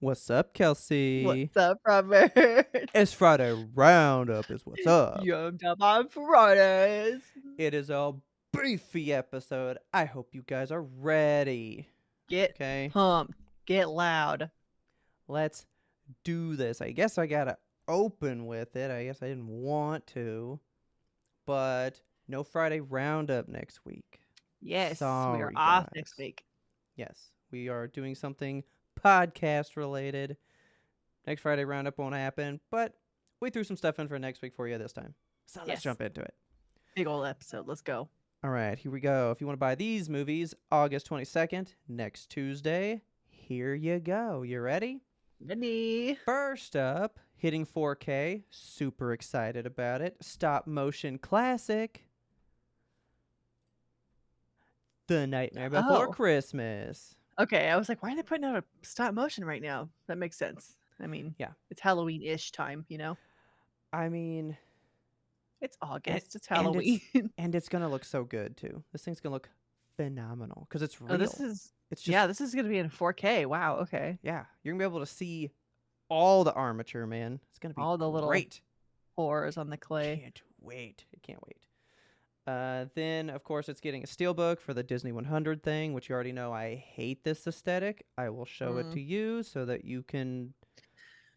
What's up, Kelsey? What's up, Robert? It's Friday Roundup is what's up. Yum Yum on Fridays. It is a beefy episode. I hope you guys are ready. Get Okay, pumped. Get loud. let's do this. I guess I gotta open with it. I guess I didn't want to, but no Friday Roundup next week. Yes, we are Sorry, off next guys. week. Yes, we are doing something podcast related. Next Friday Roundup won't happen, but we threw some stuff in for next week for you this time. So let's Yes, jump into it. big old episode. Let's go. All right, here we go. If you want to buy these movies, August 22nd, next Tuesday, here you go. You ready? Ready? First up, hitting 4K. Super excited about it. Stop motion classic, The Nightmare Before Oh, Christmas. okay. I was like, why are they putting out a stop motion right now? That makes sense. I mean, Yeah, it's Halloween-ish time. I mean, It's and, August. It's and Halloween. it's and it's gonna look so good too. This thing's gonna look phenomenal because it's Oh, this real. is It's just yeah. This is gonna be in 4K. Wow. Okay. yeah, you're gonna be able to see all the armature, man. It's gonna be All the little great. pores on the clay. Can't wait. I can't wait. Then, of course, it's getting a steelbook for the Disney 100 thing, which you already know I hate this aesthetic. I will show it Mm. to you so that you can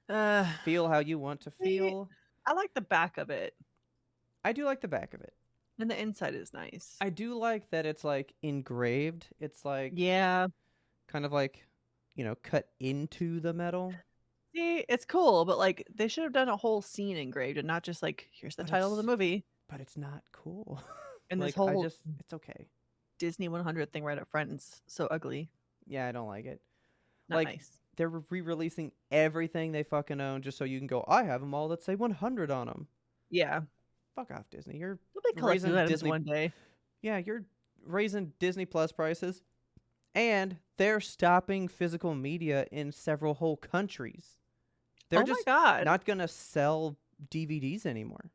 Uh, feel how you want to see, feel. I like the back of it, I do like the back of it. and the inside is nice. I do like that it's like engraved. It's like Yeah. kind of like, cut into the metal, See, it's cool, but, like, they should have done a whole scene engraved and not just like, "Here's the but title of the it's movie," but it's not cool. and this Like whole it's okay. Disney 100 thing right up front is so ugly. Yeah, I don't like it. Not Like nice. they're re-releasing everything they fucking own just so you can go. I have them all that say 100 on them. Yeah. Fuck off, Disney. You're They'll be collector's raising items Disney. one day. Yeah, you're raising Disney Plus prices, and they're stopping physical media in several whole countries. They're Oh my just god. not gonna sell DVDs anymore.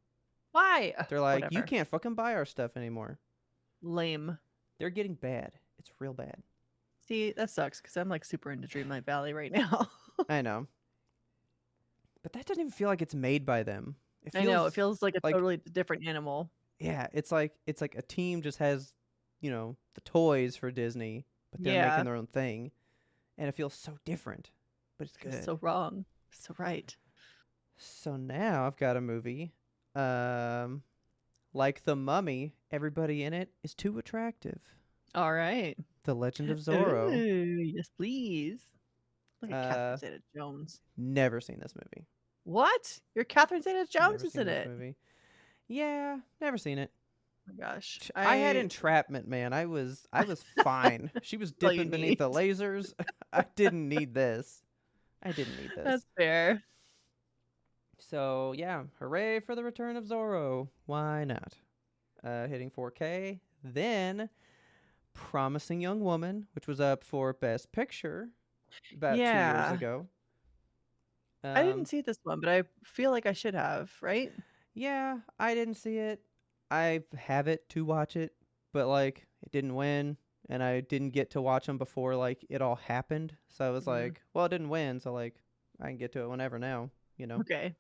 Why? They're like, you Whatever. can't fucking buy our stuff anymore. Lame. They're getting bad. It's real bad. See, that sucks because 'cause I'm, like, super into Dreamlight Valley right now. I know, but that doesn't even feel like it's made by them. It I know, it feels feels like a like totally different animal. yeah, it's like a team just has, the toys for Disney, but they're making Yeah. their own thing, and it feels so different, but it's Feels good. so wrong. So right. So now I've got a movie, um, like The Mummy. Everybody in it is too attractive. Alright. The Legend of Zorro. Ooh, yes, please. Look at Catherine Uh, Zeta-Jones. Never seen this movie. What? Your Catherine Zeta-Jones Never is seen in this it? movie. Yeah, never seen it. Oh my gosh. I had entrapment, man. I was fine. She was All you dipping beneath need. the lasers. I didn't need this. I didn't need That's this. fair. So yeah, hooray for the return of Zorro. Why not? Hitting 4K. Then Promising Young Woman, which was up for Best Picture about 2 years Yeah. ago. I didn't Um, see this one, but I feel like I should have, right? yeah, I didn't see it. I have it to watch it, but like it didn't win, and I didn't get to watch them before like it all happened. So I was Mm, like, well, it didn't win, so like I can get to it whenever now, you know. okay.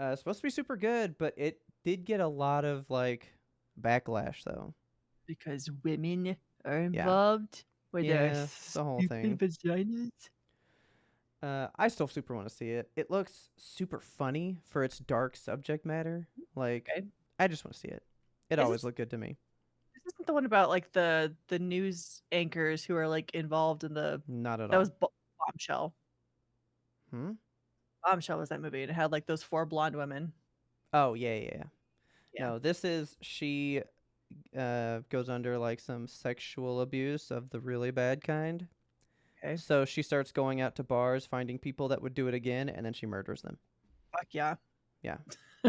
It's supposed to be super good, but it did get a lot of like backlash though. Because women are Yeah, involved with their yeah, the whole stupid thing. vaginas. I still super want to see it. It looks super funny for its dark subject matter. Like, Okay. I just want to see it. It Is always this looked good to me. this isn't the one about, like, the news anchors who are, like, involved in the Not at that was all. Bombshell. Hmm. Bombshell was that movie, and it had, like, those 4 blonde women. Oh yeah, yeah, yeah. Yeah. No, this is she goes under like some sexual abuse of the really bad kind. Okay. So she starts going out to bars, finding people that would do it again, and then she murders them. Fuck yeah. Yeah.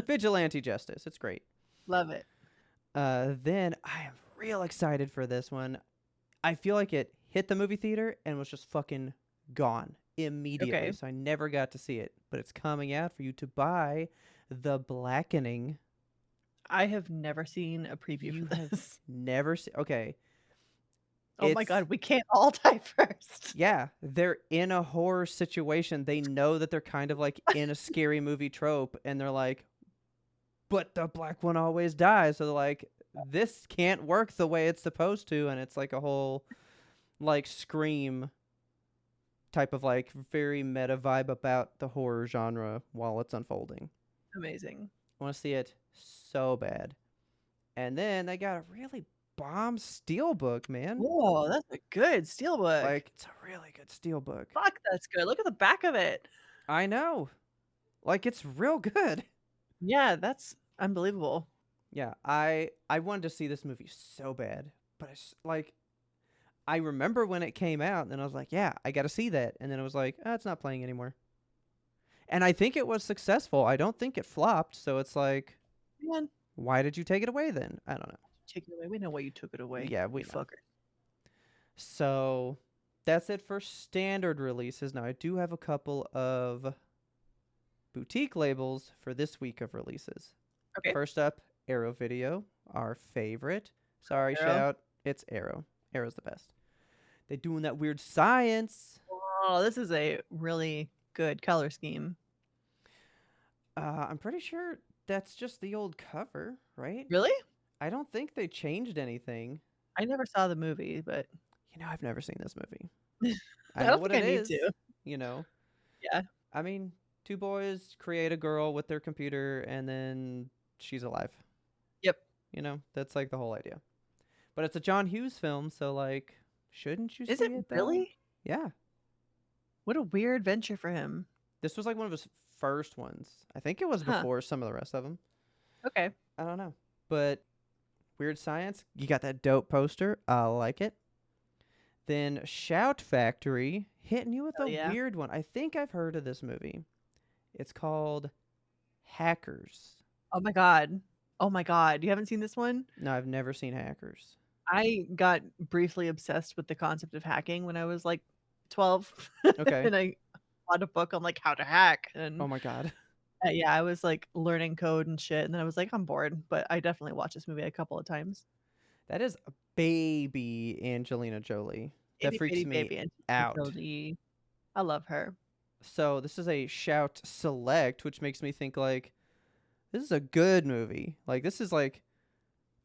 Vigilante justice. It's great. Love it. Then I am real excited for this one. I feel like it hit the movie theater and was just fucking gone immediately. Okay. So I never got to see it. But it's coming out for you to buy The Blackening. I have never seen a preview for You have this. never seen. Okay. Oh my It's god, we can't all die first. yeah, they're in a horror situation. They know that they're kind of like in a scary movie trope, and they're like, but the black one always dies. So they're like, this can't work the way it's supposed to, and it's like a whole like Scream type of like very meta vibe about the horror genre while it's unfolding. Amazing. I want to see it so bad. And then they got a really bomb steelbook, man. Whoa, that's a good steelbook. Like it's a really good steelbook. Fuck, that's good. Look at the back of it. I know. Like it's real good. Yeah, that's unbelievable. Yeah, I wanted to see this movie so bad, but like I remember when it came out, and I was like, yeah, I got to see that, and then it was like, oh, it's not playing anymore. And I think it was successful. I don't think it flopped, so it's like, Man, why did you take it away then? I don't know. take it away. We know why you took it away. Yeah, we You know. fucker. So that's it for standard releases. Now I do have a couple of boutique labels for this week of releases. Okay. First up, Arrow Video, our favorite. Sorry, Arrow. shout. It's Arrow. Arrow's the best. They doing that weird science. Oh, this is a really good color scheme. I'm pretty sure that's just the old cover, right? Really? I don't think they changed anything. I never saw the movie, but You know, I've never seen this movie. I I know don't what think it I need is. to. You know, Yeah. I mean, two boys create a girl with their computer, and then she's alive. Yep. You know, that's like the whole idea. But it's a John Hughes film, so like, shouldn't you Is see it it though? really? Yeah. What a weird venture for him. This was like one of his first ones. I think it was Huh. before some of the rest of them. Okay. I don't know. But Weird Science, you got that dope poster. I like it. Then Shout Factory hitting you with Hell a yeah. weird one. I think I've heard of this movie. It's called Hackers. Oh my god. Oh my god. You haven't seen this one? No, I've never seen Hackers. I got briefly obsessed with the concept of hacking when I was like 12. Okay. And I bought a book on like how to hack. And Oh my god. yeah, I was like learning code and shit. And then I was like, I'm bored. But I definitely watched this movie a couple of times. That is a baby Angelina Jolie. That Itty freaks bitty me baby and out. Jolie. I love her. So this is a Shout Select, which makes me think like this is a good movie. Like this is like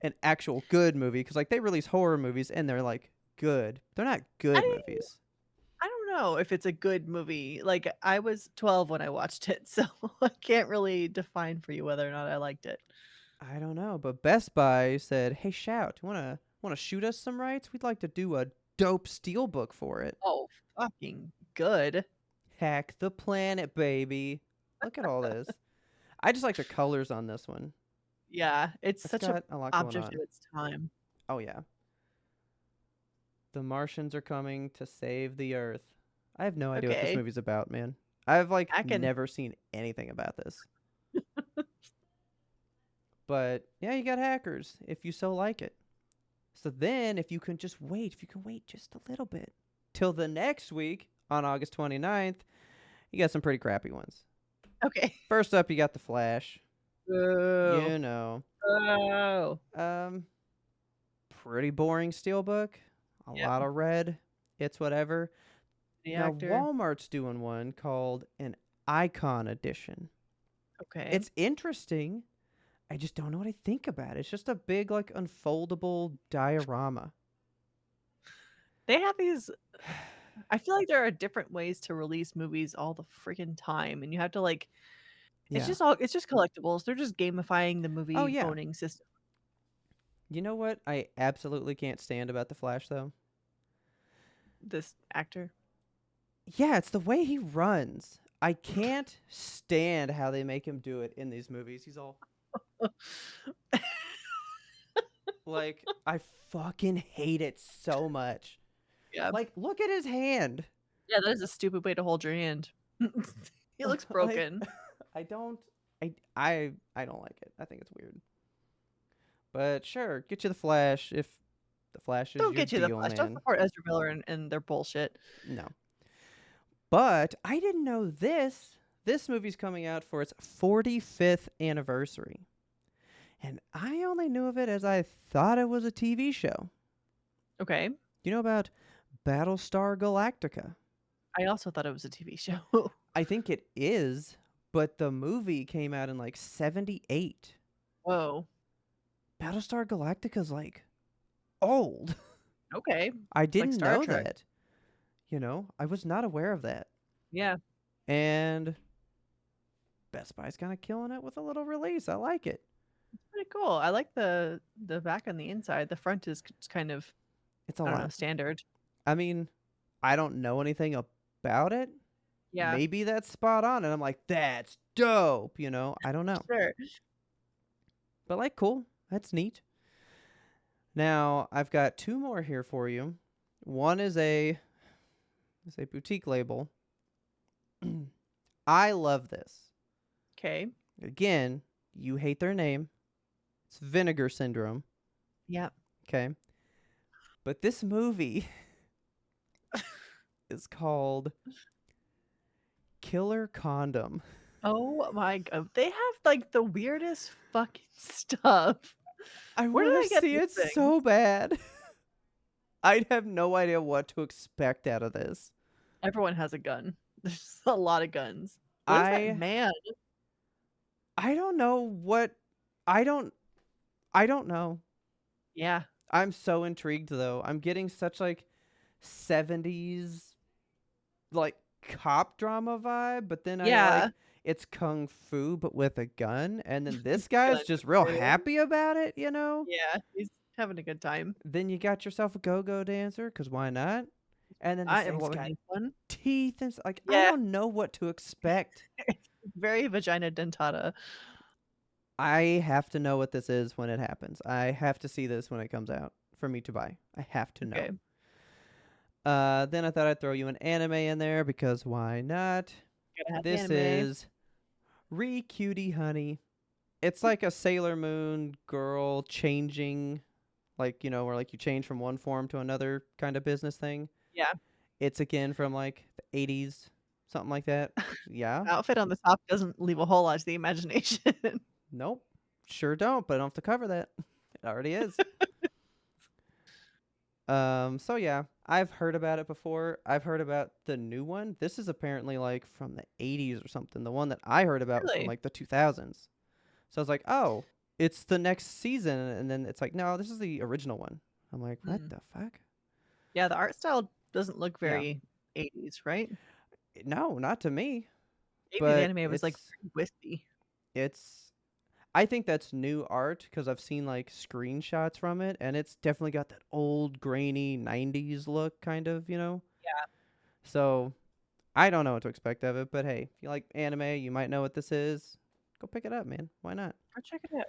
an actual good movie because like they release horror movies and they're like good. They're not good I movies. I don't know if it's a good movie. Like I was 12 when I watched it, so I can't really define for you whether or not I liked it. I don't know, but Best Buy said, "Hey, Shout, wanna shoot us some rights? We'd like to do a dope steelbook for it. Oh, fucking good. Hack the planet, baby. Look at all this. I just like the colors on this one. Yeah, it's It's such a got a lot going object on. of its time. Oh yeah, the Martians are coming to save the Earth. I have no idea what this Okay. movie's about, man. I've like I can never seen anything about this. But yeah, you got Hackers if you so like it. So then, if you can wait just a little bit till the next week on August 29th, you got some pretty crappy ones. Okay. First up, you got The Flash. Boo. You know, Oh. pretty boring steelbook. A Yep. lot of red. It's whatever. The Now, actor. Walmart's doing one called an Icon Edition. Okay. It's interesting. I just don't know what I think about it. It's just a big, like, unfoldable diorama. They have these I feel like there are different ways to release movies all the freaking time, and you have to like Yeah. it's just collectibles. They're just gamifying the Oh, movie yeah. owning system. You know what I absolutely can't stand about The Flash, though? This actor. Yeah, it's the way he runs. I can't stand how they make him do it in these movies. He's all like, I fucking hate it so much. Yeah. Like, look at his hand. Yeah, that is a stupid way to hold your hand. He looks Like, broken. I don't don't like it. I think it's weird. But sure, get you the Flash if the Flash is Don't your get you the deal, Flash. Don't man. support Ezra Miller and their bullshit. No. But I didn't know this. This movie's coming out for its 45th anniversary. And I only knew of it as I thought it was a TV show. Okay. Do you know about Battlestar Galactica? I also thought it was a TV show. I think it is, but the movie came out in like 78. Whoa. Battlestar Galactica's like old. Okay. I It's like didn't Star know Trek. that. I was not aware of that. Yeah. And Best Buy's kind of killing it with a little release. I like it. Pretty cool. I like the back on the inside. The front is kind of, It's a I don't know, lot. standard. I mean, I don't know anything about it. Yeah. Maybe that's spot on. And I'm like, that's dope. I don't know. Sure. But like, cool. That's neat. Now, I've got two more here for you. One is a boutique label. I love this. Okay. Again, you hate their name. It's Vinegar Syndrome. Yeah. Okay. But this movie is called Killer Condom. Oh my god. They have like the weirdest fucking stuff. I Where did want I to get see these it things? so bad. I'd have no idea what to expect out of this. Everyone has a gun. There's a lot of guns. What is that I man? I don't know what I don't I don't know. Yeah. I'm so intrigued though. I'm getting such like 70s like cop drama vibe, but then I Yeah. like it's kung fu but with a gun, and then this guy's Gun just real too. happy about it. Yeah. He's having a good time. Then you got yourself a go-go dancer, cause why not? And then this thing's Everyone got needs one. teeth and like I Yeah. don't know what to expect. Very vagina dentata. I have to know what this is when it happens. I have to see this when it comes out for me to buy. I have to Okay. know. Then I thought I'd throw you an anime in there because why not? Gotta have the This anime. is Re Cutie Honey. It's like a Sailor Moon girl changing, like, where like you change from one form to another kind of business thing. Yeah. It's again from like the 80s, something like that. Yeah. Outfit on the top doesn't leave a whole lot to the imagination. Nope. Sure don't, but I don't have to cover that. It already is. So yeah, I've heard about it before. I've heard about the new one. This is apparently like from the 80s or something. The one that I heard about was from Really? like the 2000s. So I was like, "Oh, it's the next season." And then it's like, "No, this is the original one." I'm like, "What Mm. the fuck?" Yeah, the art style doesn't look Yeah. very 80s, right? No, not to me, 80s but anime was like pretty wispy. it's I think that's new art because I've seen like screenshots from it, and it's definitely got that old grainy 90s look kind of. Yeah. So I don't know what to expect of it, but hey, if you like anime, you might know what this is. Go pick it up, man. Why not? I'll check it out.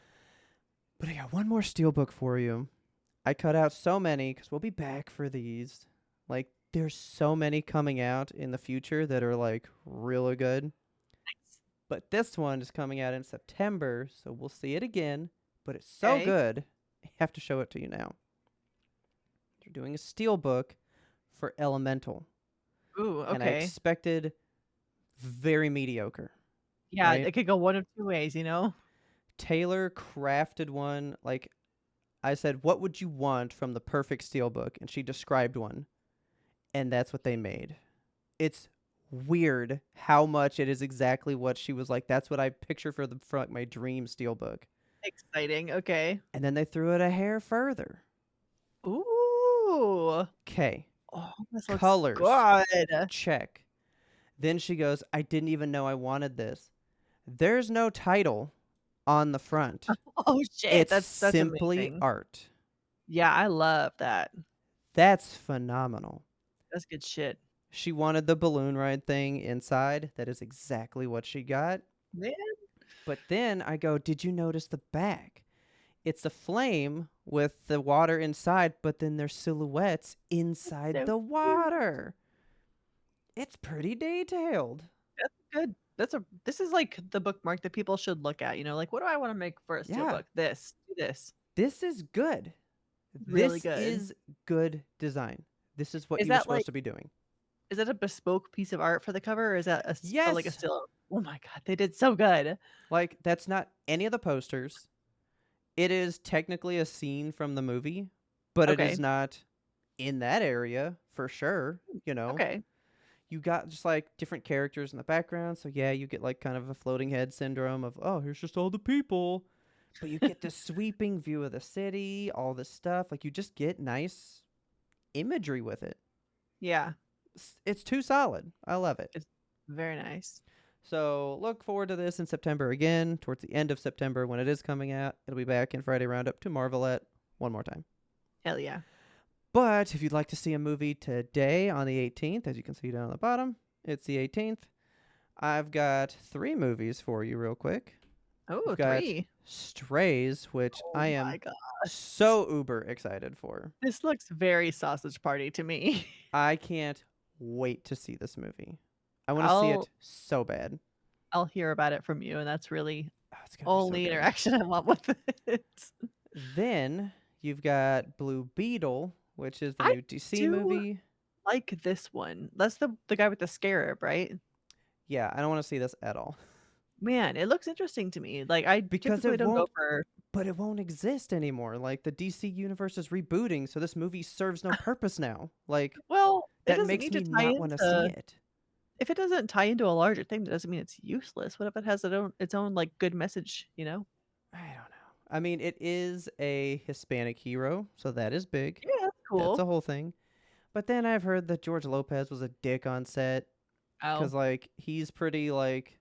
But I got one more steelbook for you. I cut out so many because we'll be back for these. Like, there's so many coming out in the future that are like really good. But this one is coming out in September, so we'll see it again. But it's so Okay. good, I have to show it to you now. They're doing a steelbook for Elemental, Ooh, and I okay. expected very mediocre, Yeah, right? it could go one of two ways, you know? Taylor crafted one. Like I said, what would you want from the perfect steelbook? And she described one, and that's what they made. It's weird how much it is exactly what she was like. That's what I picture for like, my dream steelbook. Exciting. Okay. And then they threw it a hair further. Ooh. Okay, Oh, this looks colors, good. check. Then she goes, I didn't even know I wanted this. There's no title on the front. Oh shit, It's that's simply amazing. art. Yeah, I love that. That's phenomenal. That's good shit. She wanted the balloon ride thing inside. That is exactly what she got. Man, But then I go, did you notice the back? It's a flame with the water inside, but then there's silhouettes that's inside so the cute. water. It's pretty detailed. That's good. This is like the bookmark that people should look at, you know, like what do I want to make for a Yeah, steelbook? This. Do this. this is good. Really This good. is good design. This is what Is you were that supposed like to be doing. is that a bespoke piece of art for the cover or is that like a Yes, still? Oh my god, they did so good. like that's not any of the posters. It is technically a scene from the movie, but it is Okay. not in that area for sure. You know, Okay. you got just like different characters in the background. So yeah, you get like kind of a floating head syndrome of, oh, here's just all the people. But you get this sweeping view of the city, all this stuff. Like you just get nice imagery with it. Yeah. It's too solid. I love it. It's very nice. So look forward to this in September again, towards the end of September when it is coming out. It'll be back in Friday Roundup to Marvelette one more time. Hell yeah. But if you'd like to see a movie today on the 18th, as you can see down at the bottom, it's the 18th. I've got 3 movies for you real quick. Oh, We've got 3. Strays, which Oh I my am god. so uber excited for. This looks very sausage party to me. I can't wait to see this movie. I want to see I'll it so bad. I'll hear about it from you, and that's really Oh, it's gonna be so only good. interaction I want with it. Then you've got Blue Beetle, which is the I new DC do movie. like this one. That's the guy with the scarab, right? Yeah, I don't want to see this at all Man, it looks interesting to me. Like, I because typically it don't go won't. for But it won't exist anymore. Like the DC universe is rebooting, so this movie serves no purpose now. Like well, it that doesn't makes need to me tie not want to see into it. if it doesn't tie into a larger thing, that doesn't mean it's useless. What if it has its own, like, good message, you know? I don't know. I mean, it is a Hispanic hero, so that is big. Yeah, that's That's cool. a whole thing. But then I've heard that George Lopez was a dick on set Oh, because like he's pretty like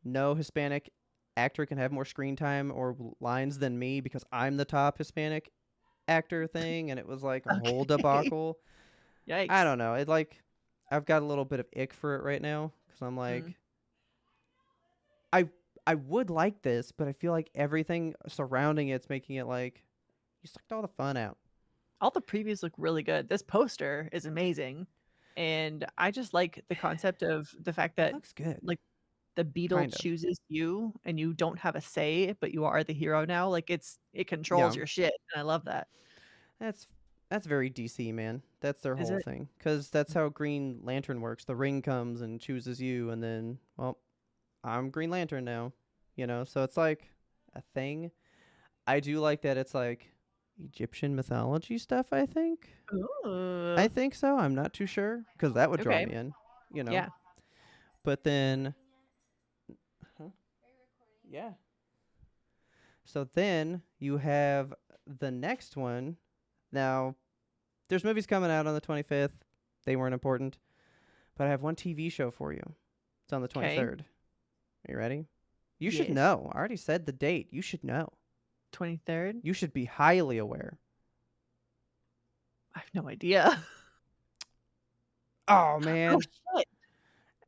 no Hispanic actor can have more screen time or lines than me because I'm the top Hispanic actor thing, and it was like a whole okay. debacle. I Yikes. don't know. It like I've got a little bit of ick for it right now because I'm Mm. like I I would like this, but I feel like everything surrounding it's making it like you sucked all the fun out. All the previews look really good. This poster is amazing, and I just like the concept of the fact It that, looks good, like, the beetle kind of. chooses you, and you don't have a say, but you are the hero now. Like, it controls Yeah, your shit, and I love that. that's that's very DC, man. That's their Is whole it? thing because that's how Green Lantern works. The ring comes and chooses you, and then well, I'm Green Lantern now. You know, so it's like a thing. I do like that it's like Egyptian mythology stuff. I Ooh, think so. I'm not too sure because that would draw okay. me in. You know, Yeah. but then, huh? Yeah. So then you have the next one. Now, there's movies coming out on the 25th. They weren't important, but I have one TV show for you. It's on the Okay. 23rd. Are you ready? You should Yes. know. I already said the date. You should know. 23rd? You should be highly aware. I have no idea. Oh Oh, man, shit.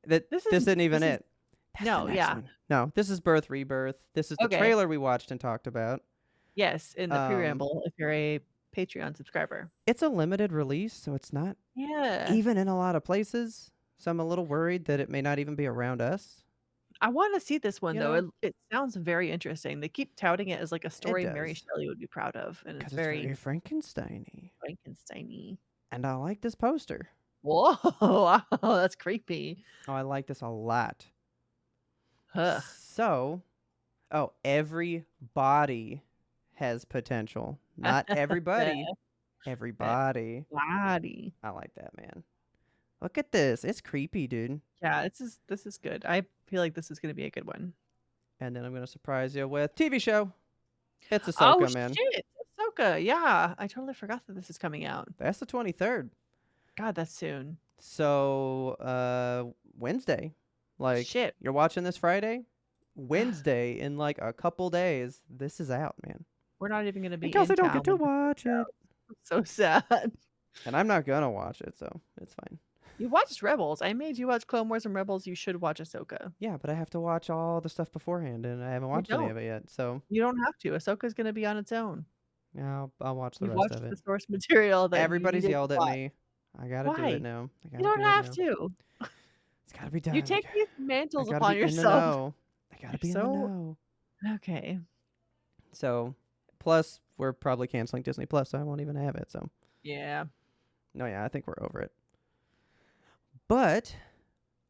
that This is this isn't even this is it. That's the no, next yeah. one. No, this is Birth Rebirth. This is the Okay. trailer we watched and talked about. Yes, in the Um, preamble, if you're a Patreon subscriber. it's a limited release, so it's not Yeah. even in a lot of places. So I'm a little worried that it may not even be around us. I wanna see this one, You though. know, It sounds very interesting. They keep touting it as, like, a it story Mary does Shelley would be proud of, and it's because it's very very Frankenstein-y. Frankenstein-y. And I like this poster. Whoa, wow, that's creepy. Oh, I like this a lot. Huh. So, oh, every body has potential. Not everybody. That Everybody. body. I like that, man. Look at this. It's creepy, dude. Yeah, this is good. I feel like this is gonna be a good one. And then I'm going to surprise you with TV show. It's Oh, Ahsoka, man. shit! Ahsoka, yeah. I totally forgot that this is coming out. That's the 23rd. God, that's soon. So, Wednesday. Like, Shit. you're watching this Friday? Wednesday, in like a couple days, this is out, man. We're not even gonna And be Kelsey in don't town get to when this watch comes it. out. So sad. And I'm not gonna watch it, so it's fine. You watched Rebels. I made you watch Clone Wars and Rebels. You should watch Ahsoka. Yeah, but I have to watch all the stuff beforehand, and I haven't You watched any don't. of it yet. So You don't have to. Ahsoka's gonna be on its own. yeah, I'll watch the You've rest of watched the it. source material that you Everybody's needed to yelled at watch. me. I gotta do it Why? now. I You gotta don't do it have now. to. It's gotta be You done. take these I mantles gotta be upon in the yourself. know. I gotta You're be in the so know. okay. So, plus we're probably canceling Disney Plus, so I won't even have it. So, Yeah. no, yeah, I think we're over it. But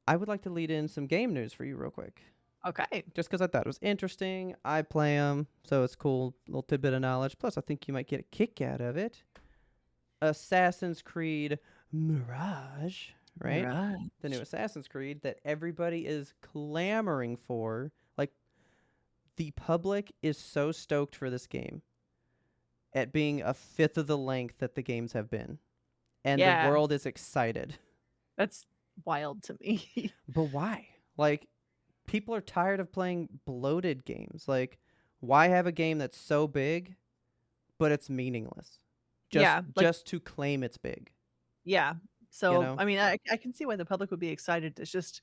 I would like to lead in some game news for you real quick. Okay. Just because I thought it was interesting. I play them, so it's cool. Little tidbit of knowledge. Plus, I think you might get a kick out of it. Assassin's Creed Mirage, right? The new Mirage. Assassin's Creed that everybody is clamoring for. Like, the public is so stoked for this game at being a fifth of the length that the games have been. And the Yeah, world is excited. that's wild to me. But why? Like, people are tired of playing bloated games. Like, why have a game that's so big but it's meaningless? Just Yeah, like just to claim it's big, yeah. you So, know? I mean, I can see why the public would be excited. It's just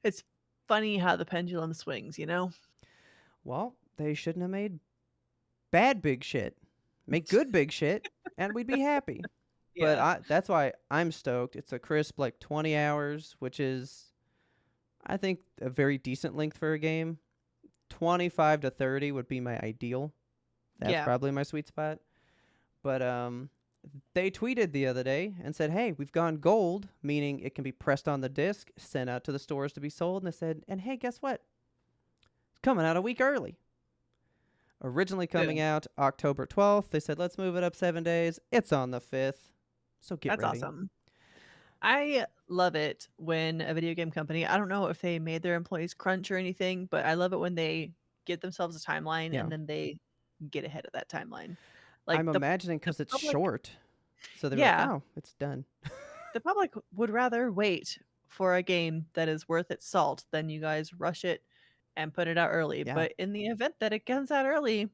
it's funny how the pendulum swings, you know? Well, they shouldn't have made bad big shit. Make good big shit and we'd be happy. But Yeah. that's why I'm stoked. It's a crisp like 20 hours, which is I think a very decent length for a game. 25 to 30 would be my ideal. That's Yeah. probably my sweet spot. But they tweeted the other day and said, "Hey, we've gone gold, meaning it can be pressed on the disc, sent out to the stores to be sold." And they said, "And hey, guess what? It's coming out a week early. Originally coming Boom. out October 12th. They said, let's move it up 7 days. It's on the 5th. So get That's ready." awesome. I love it when a video game company, I don't know if they made their employees crunch or anything, but I love it when they give themselves a timeline Yeah. and then they get ahead of that timeline. I'm Like imagining the because it's public, short. So they were like, yeah, oh, it's done. the public would rather wait for a game that is worth its salt than you guys rush it and put it out early. Yeah. But in the event that it comes out early,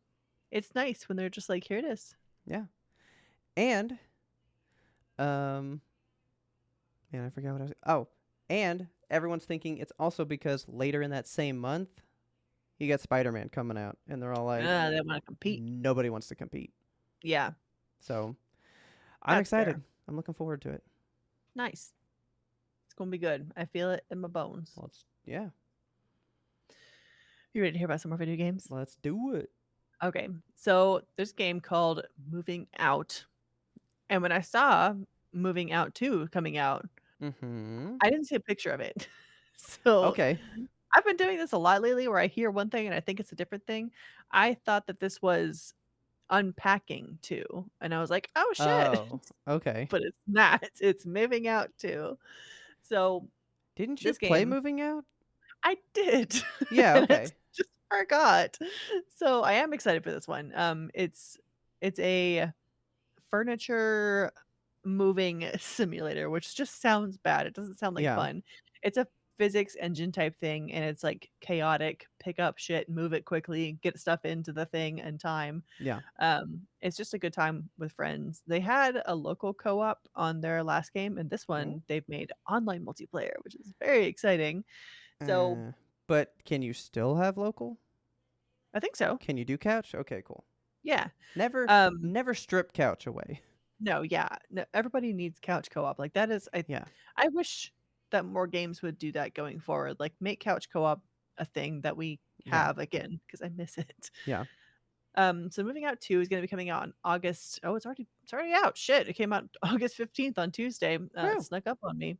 it's nice when they're just like, here it is. Yeah. And, um, man, I forgot what I was. Oh, and everyone's thinking it's also because later in that same month, you got Spider Man coming out. And they're all like, They want to compete. nobody wants to compete. Yeah, So I'm that's excited. fair. I'm looking forward to it. Nice. It's gonna be good. I feel it in my bones. Yeah, You ready to hear about some more video games? let's do it. Okay, so there's a game called Moving Out, and when I saw Moving Out 2 coming out, Mm-hmm. I didn't see a picture of it. So, Okay. I've been doing this a lot lately where I hear one thing and I think it's a different thing. I thought that this was Unpacking 2, and I was like, "Oh, shit." Oh, okay. But it's not, it's Moving Out 2. So, Didn't you this play game Moving Out? I did, Yeah, and I okay. just forgot. So, I am excited for this one. It's a furniture moving simulator, which just sounds bad. It doesn't sound like Yeah, fun. It's a physics engine type thing, and it's like chaotic. Pick up shit, move it quickly, get stuff into the thing in time. yeah. It's just a good time with friends. They had a local co-op on their last game, and this Oh. one they've made online multiplayer, which is very exciting. So Uh, but can you still have local? I think so. Can you do couch? Okay, cool. Yeah. Never, Um, never strip couch away. no, yeah. No, everybody needs couch co-op. Like that is Yeah, I wish that more games would do that going forward. Like make couch co-op a thing that we yeah, have again because I miss it. yeah. So Moving Out 2 is going to be coming out on August. Oh, it's already out. Shit, it came out August 15th on Tuesday. It Woo. snuck up on me.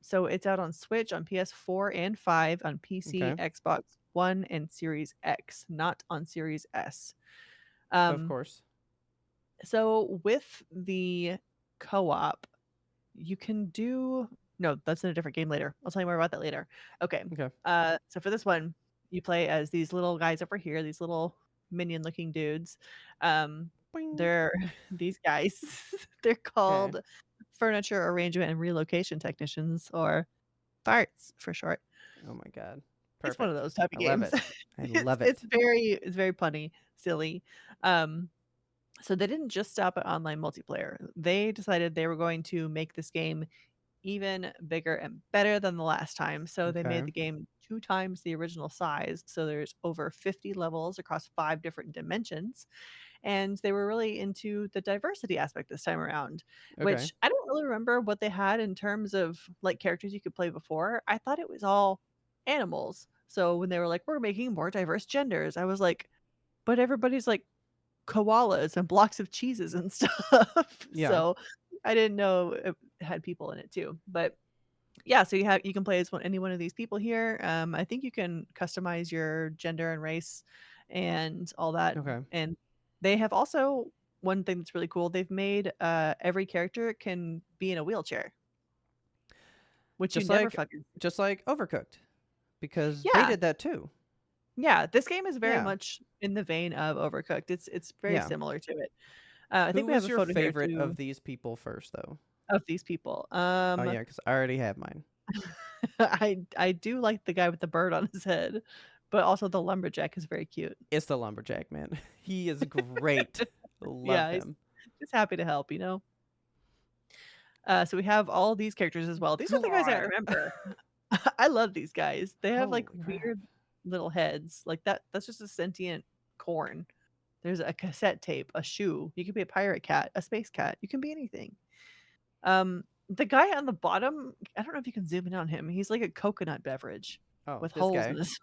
So it's out on Switch, on PS4 and 5, on PC, Okay, Xbox One, and Series X, not on Series S. of Um, course. so with the co-op, you can do no, that's in a different game later. I'll tell you more about that later. Okay. Okay. So for this one, you play as these little guys over here, these little minion looking dudes. Um, Boing. they're these guys. They're Okay. called furniture arrangement and relocation technicians, or FARTs for short. Oh my god. It's one of Perfect. those type I of love games. it. I love It's it. very punny, silly. Um, so they didn't just stop at online multiplayer. They decided they were going to make this game even bigger and better than the last time. So they made Okay. the game 2 times the original size. So there's over 50 levels across 5 different dimensions, and they were really into the diversity aspect this time around, Okay. which I don't really remember what they had in terms of, like, characters you could play before. I thought it was all animals. So when they were like, "We're making more diverse genders," I was like, "But everybody's like koalas and blocks of cheeses and stuff." Yeah. So I didn't know it had people in it too. But yeah, so you can play as any one of these people here. I think you can customize your gender and race and all that. Okay. And they have also one thing that's really cool, they've made every character can be in a wheelchair, which you Just never like fucking just like Overcooked, because they Yeah. did that too. Yeah, this game is very Yeah. much in the vein of Overcooked. It's very Yeah. similar to it. I think Who we have was a your photo here favorite too of these people first, though? of these people. Oh yeah, because I already have mine. I do like the guy with the bird on his head, but also the lumberjack is very cute. It's the lumberjack man. He is great. Love Yeah, he's him. just happy to help, you know? So we have all these characters as well. These are the guys I God. remember. I love these guys. They have, like, Holy crap. weird little heads. Like, that's just a sentient corn. There's a cassette tape, a shoe. You could be a pirate cat, a space cat. You can be anything. The guy on the bottom, I don't know if you can zoom in on him. He's like a coconut beverage Oh, with this holes in guy. his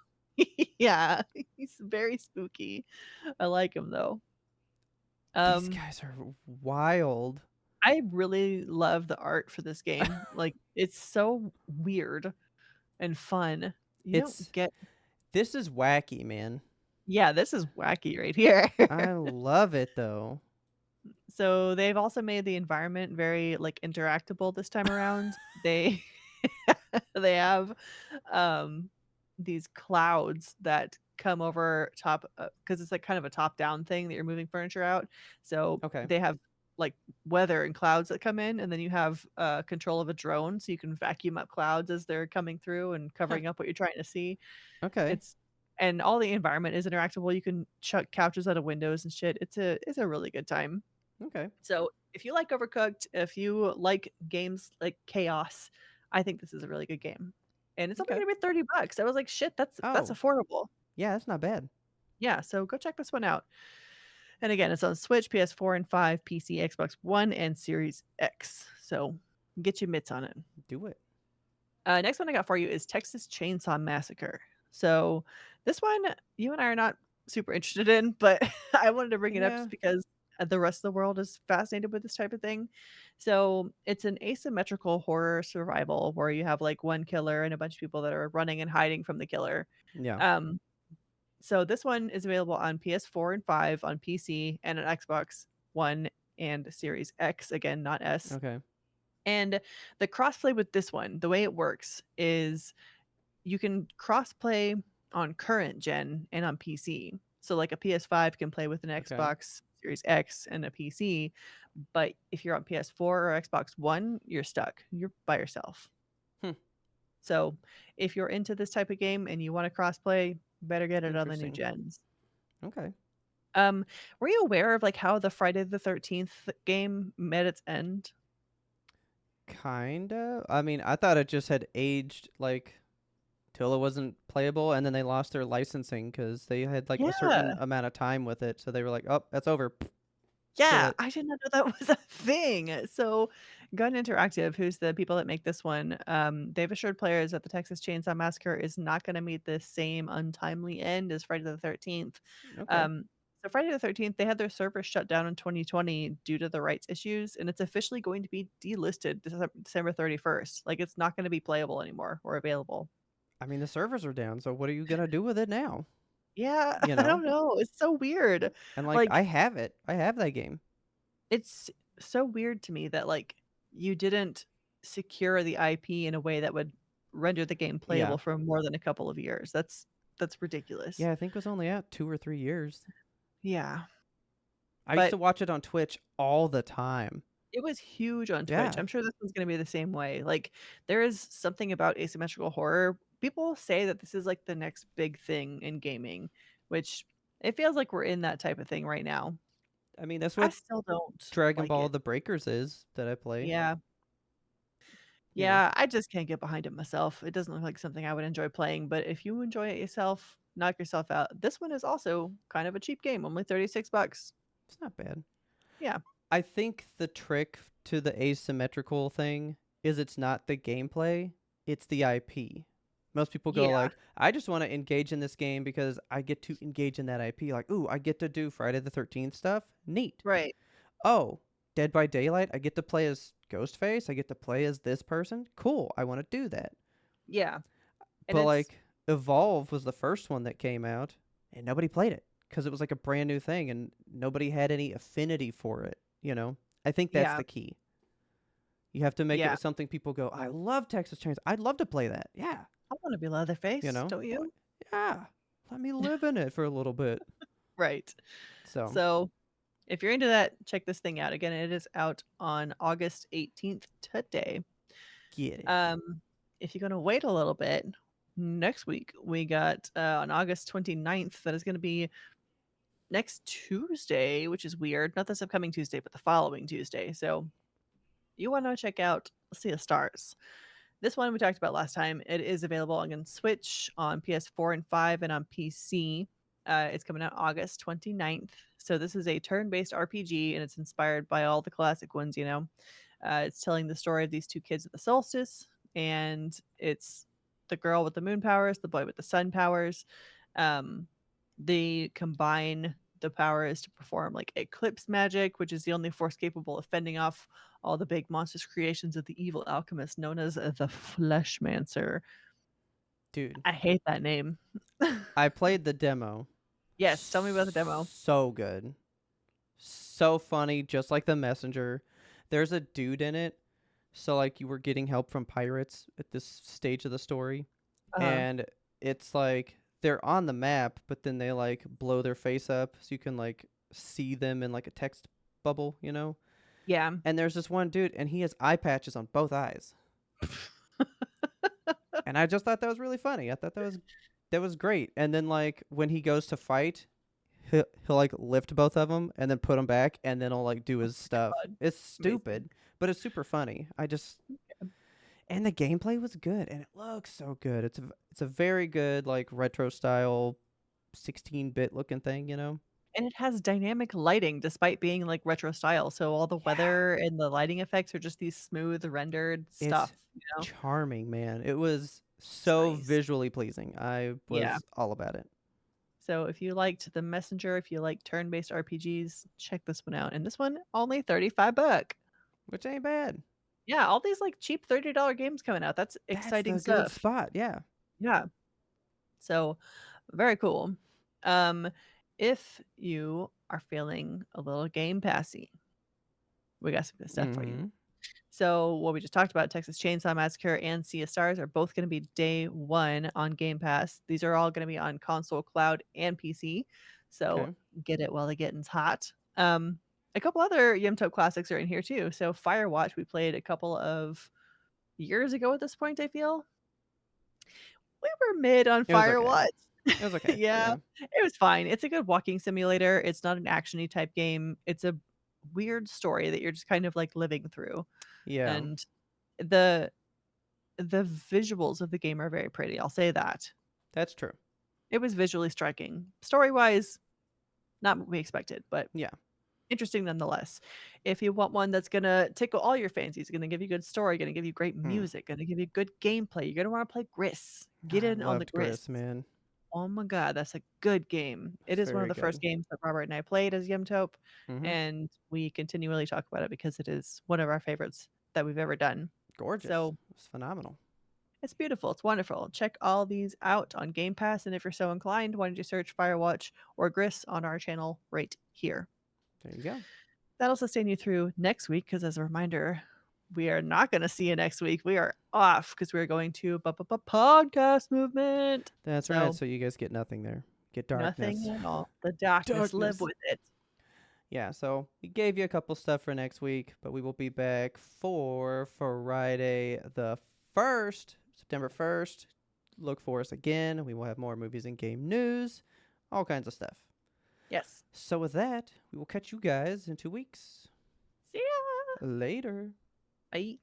Yeah, he's very spooky. I like him though. These Um, guys are wild. I really love the art for this game. Like, it's so weird and fun. You don't It's get this is wacky, man. Yeah, this is wacky right here. I love it though. So, they've also made the environment very, like, interactable this time around. They they have, um, these clouds that come over top, because it's, like, kind of a top-down thing that you're moving furniture out. So, Okay. they have, like, weather and clouds that come in, and then you have, control of a drone, so you can vacuum up clouds as they're coming through and Huh. covering up what you're trying to see. Okay. It's and all the environment is interactable. You can chuck couches out of windows and shit. It's a really good time. Okay. So, if you like Overcooked, if you like games like Chaos, I think this is a really good game. And it's only Okay. gonna be $30. I was like, "Shit, that's Oh, affordable." yeah, that's not bad. Yeah, so go check this one out. And again, it's on Switch, PS4 and 5, PC, Xbox One, and Series X. So, get your mitts on it. Do it. Next one I got for you is Texas Chainsaw Massacre. So, this one you and I are not super interested in, but I wanted to bring it up Yeah. just because the rest of the world is fascinated with this type of thing. So, it's an asymmetrical horror survival where you have like one killer and a bunch of people that are running and hiding from the killer. Yeah. Um, so this one is available on PS4 and 5, on PC, and an Xbox One and Series X, again, not S. Okay. And the crossplay with this one, the way it works is you can crossplay on current gen and on PC. So like a PS5 can play with an Okay. Xbox Series X and a PC, but if you're on PS4 or Xbox One, you're stuck. You're by yourself. Hmm. So if you're into this type of game and you want to crossplay, better get it on the new Interesting. gens. Okay. Um, were you aware of like how the Friday the 13th game met its end? Kinda. I mean, I thought it just had aged like till it wasn't playable, and then they lost their licensing because they had like a certain Yeah. amount of time with it. So they were like, "Oh, that's over. Kill Yeah, it." I did not know that was a thing. So, Gun Interactive, who's the people that make this one, they've assured players that the Texas Chainsaw Massacre is not going to meet the same untimely end as Friday the 13th. Okay. Um, so, Friday the 13th, they had their servers shut down in 2020 due to the rights issues, and it's officially going to be delisted December 31st. Like, it's not going to be playable anymore or available. I mean, the servers are down, so what are you gonna do with it now? Yeah, You I know? don't know. It's so weird. And like, I Like, have it. I have that game. it's so weird to me that, like, you didn't secure the IP in a way that would render the game Yeah. playable for more than a couple of years. That's ridiculous. Yeah, I think it was only out 2 or 3 years. Yeah, I used but to watch it on Twitch all the time. it was huge on Twitch. Yeah. I'm sure this one's gonna be the same way. Like, there is something about asymmetrical horror. People say that this is, like, the next big thing in gaming, which it feels like we're in that type of thing right now. I mean, that's I what still don't Dragon like Ball it. The Breakers is that I play, Yeah. you know? Yeah, I just can't get behind it myself. It doesn't look like something I would enjoy playing, but if you enjoy it yourself, knock yourself out. This one is also kind of a cheap game, only 36 bucks. It's not bad. Yeah. I think the trick to the asymmetrical thing is it's not the gameplay, it's the IP. Most people go Yeah, like, I just want to engage in this game because I get to engage in that IP. Like, ooh, I get to do Friday the 13th stuff. Neat. right. Oh, Dead by Daylight, I get to play as Ghostface. I get to play as this person. Cool. I want to do that. Yeah. And But it's like, Evolve was the first one that came out, and nobody played it because it was like a brand new thing and nobody had any affinity for it. You know, I think that's Yeah. the key. You have to make it Yeah. with something people go, I love Texas Chainsaw. I'd love to play that. Yeah, I wanna be you Leatherface, know, don't you? yeah. Let me live in it for a little bit. Right. So So, if you're into that, check this thing out. Again, it is out on August 18th today. get it. Um, if you're gonna wait a little bit, next week we got, on August 29th, that is gonna be next Tuesday, which is weird. Not this upcoming Tuesday, but the following Tuesday. So, you wanna check out Sea of Stars. This one we talked about last time. It is available on Switch, on PS4 and 5, and on PC. It's coming out August 29th. So this is a turn-based RPG, and it's inspired by all the classic ones, you know. It's telling the story of these two kids at the solstice, and it's the girl with the moon powers, the boy with the sun powers. Um, they combine the powers to perform like eclipse magic, which is the only force capable of fending off all the big monstrous creations of the evil alchemist known as the Fleshmancer. Dude, I hate that name. I played the demo. Yes, tell me about the demo. So good. So funny, just like the messenger. There's a dude in it. So like you were getting help from pirates at this stage of the story. Uh-huh. And it's like they're on the map, but then they like blow their face up so you can like see them in like a text bubble, you know? Yeah. And there's this one dude and he has eye patches on both eyes. And I just thought that was really funny. I thought that was great. And then like when he goes to fight, he'll like lift both of them and then put them back and then he'll like do his stuff. God, It's amazing. stupid, but it's super funny. I just and the gameplay was good and it looks so good. It's a very good like retro style 16-bit looking thing, you know? And it has dynamic lighting despite being like retro style. So all the Yeah. weather and the lighting effects are just these smooth rendered It's stuff, you know? charming, man. It was It's so nice. visually pleasing. I Yeah. was all about it, So if you liked The Messenger, if you like turn-based RPGs, check this one out. And this one only 35 buck. which ain't bad. Yeah, all these like cheap $30 games coming out. That's That's exciting the good stuff. spot. Yeah. Yeah. So very cool. Um if you are feeling a little Game Passy, we got some good stuff for you. Mhm. So what we just talked about, Texas Chainsaw Massacre and Sea of Stars are both going to be day one on Game Pass. These are all going to be on console, cloud, and PC. So Okay. get it while the getting's hot. A couple other YMToAP classics are in here too. So Firewatch, we played a couple of years ago at this point, I feel. We were mid on It was okay. Firewatch. It was okay. Yeah, Yeah. it was fine. It's a good walking simulator. It's not an actiony type game. It's a weird story that you're just kind of like living through. Yeah. And the the visuals of the game are very pretty, I'll say that. That's true. It was visually striking. Story-wise, not what we expected, but Yeah. interesting nonetheless. If you want one that's gonna tickle all your fancies, gonna give you good story, gonna give you great Mm. music, gonna give you good gameplay, you're gonna wanna play Gris. Get I in on the loved Gris. Gris, man. Oh my god, that's a good game. It It's is one of very the first good. games that Robert and I played as YMToAP, Mhm. and we continually talk about it because it is one of our favorites that we've ever done. Gorgeous. So It's phenomenal. it's beautiful. It's wonderful. Check all these out on Game Pass, and if you're so inclined, why don't you search Firewatch or Gris on our channel right here? There you go. That'll sustain you through next week, because as a reminder, we are not going to see you next week. We are off because we're going to podcast movement. That's right. So So you guys get nothing there. Get nothing darkness. at all. The darkness, live Darkness. with it. Yeah, so we gave you a couple stuff for next week, but we will be back for Friday the 1st, September 1st. Look for us again. We will have more movies and game news, all kinds of stuff. Yes. So with that, we will catch you guys in 2 weeks. See ya. Later. Bye.